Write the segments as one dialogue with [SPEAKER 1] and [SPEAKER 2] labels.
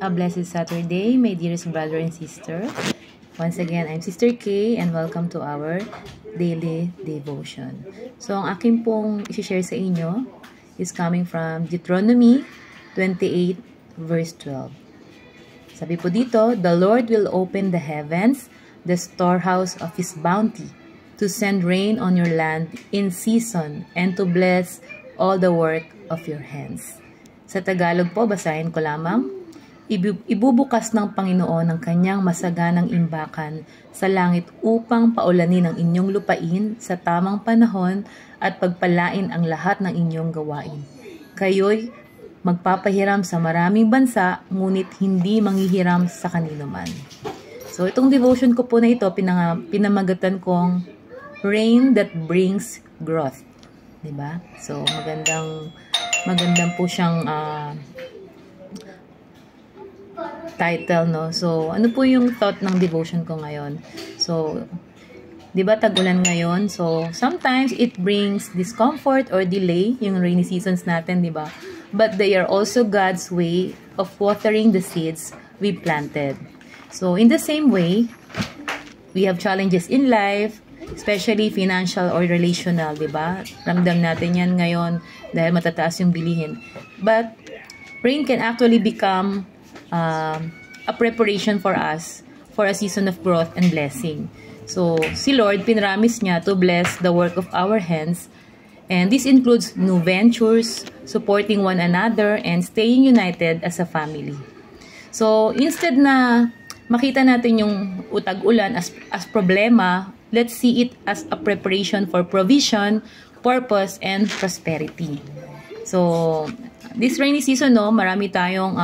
[SPEAKER 1] A blessed Saturday, my dearest brother and sister. Once again, I'm Sister Kay and welcome to our daily devotion. So, ang aking pong isi-share sa inyo is coming from Deuteronomy 28 verse 12. Sabi po dito, "The Lord will open the heavens, the storehouse of His bounty, to send rain on your land in season and to bless all the work of your hands." Sa Tagalog po, basahin ko lamang, ibubukas ng Panginoon ang kanyang masaganang imbakan sa langit upang paulanin ang inyong lupain sa tamang panahon at pagpalain ang lahat ng inyong gawain. Kayo'y magpapahiram sa maraming bansa, ngunit hindi manghihiram sa kanino man. So, itong devotion ko po na ito, pinamagatan kong Rain That Brings Growth. Diba? So, magandang po siyang title, no? So, ano po yung thought ng devotion ko ngayon? So, di ba tag-ulan ngayon? So, sometimes it brings discomfort or delay, yung rainy seasons natin, di ba? But they are also God's way of watering the seeds we planted. So, in the same way, we have challenges in life, especially financial or relational, di ba? Ramdam natin yan ngayon dahil matataas yung bilihin. But, rain can actually become a preparation for us for a season of growth and blessing. So, si Lord, pinramis niya to bless the work of our hands. And this includes new ventures, supporting one another, and staying united as a family. So, instead na makita natin yung utag-ulan as problema, let's see it as a preparation for provision, purpose, and prosperity. So, this rainy season, no, marami tayong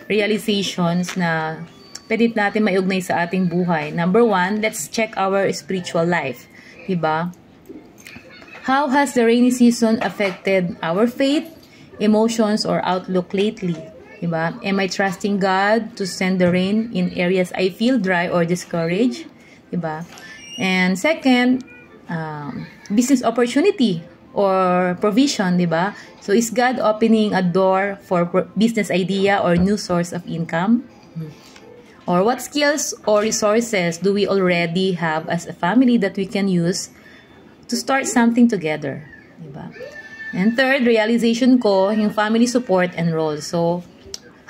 [SPEAKER 1] realizations na pwede natin maiugnay sa ating buhay. Number one, let's check our spiritual life. Diba? How has the rainy season affected our faith, emotions, or outlook lately? Diba? Am I trusting God to send the rain in areas I feel dry or discouraged? Diba? And second, business opportunity or provision, diba? So, is God opening a door for business idea or new source of income? Or what skills or resources do we already have as a family that we can use to start something together? Diba? And third, realization ko, yung family support and role. So,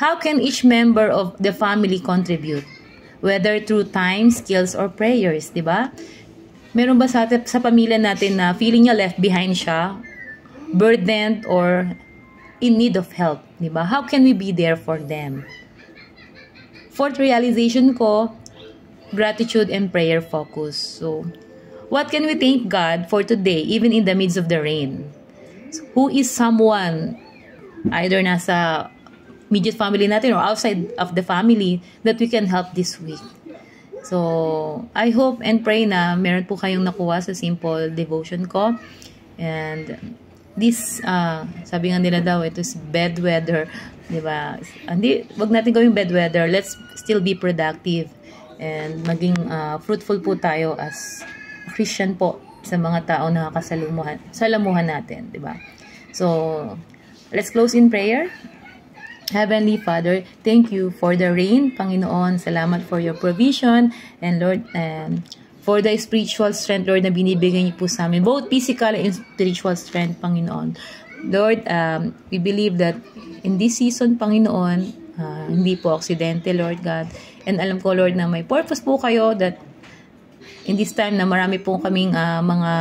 [SPEAKER 1] how can each member of the family contribute? Whether through time, skills, or prayers, diba? Meron ba sa pamilya natin na feeling niya left behind siya, burdened, or in need of help, diba? How can we be there for them? Fourth realization ko, gratitude and prayer focus. So, what can we thank God for today, even in the midst of the rain? So, who is someone, either nasa immediate family natin or outside of the family, that we can help this week? So, I hope and pray na meron po kayong nakuha sa simple devotion ko. And this, sabi nga nila daw, ito is bad weather. Diba? Hindi, wag natin gawing bad weather. Let's still be productive. And maging fruitful po tayo as a Christian po sa mga tao na salamuhan natin. Diba? So, let's close in prayer. Heavenly Father, thank you for the rain, Panginoon. Salamat for your provision. And Lord, for the spiritual strength, Lord, na binibigay niyo po sa amin. Both physical and spiritual strength, Panginoon. Lord, we believe that in this season, Panginoon, hindi po aksidente, Lord God. And alam ko, Lord, na may purpose po kayo that in this time na marami po kaming mga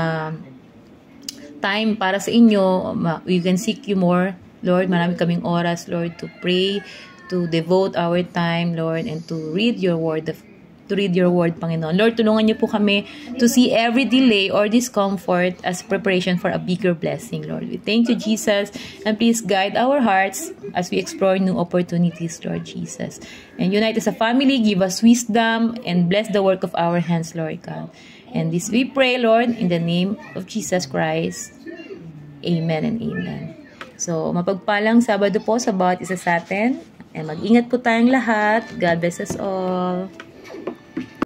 [SPEAKER 1] time para sa inyo, we can seek you more. Lord, marami kaming oras, Lord, to pray, to devote our time, Lord, and to read your word, Panginoon. Lord, tulungan niyo po kami to see every delay or discomfort as preparation for a bigger blessing, Lord. We thank you, Jesus, and please guide our hearts as we explore new opportunities, Lord Jesus. And unite as a family, give us wisdom, and bless the work of our hands, Lord God. And this we pray, Lord, in the name of Jesus Christ. Amen and amen. So, mapagpalang Sabado po sa bawat isa sa atin. And mag-ingat po tayong lahat. God bless us all.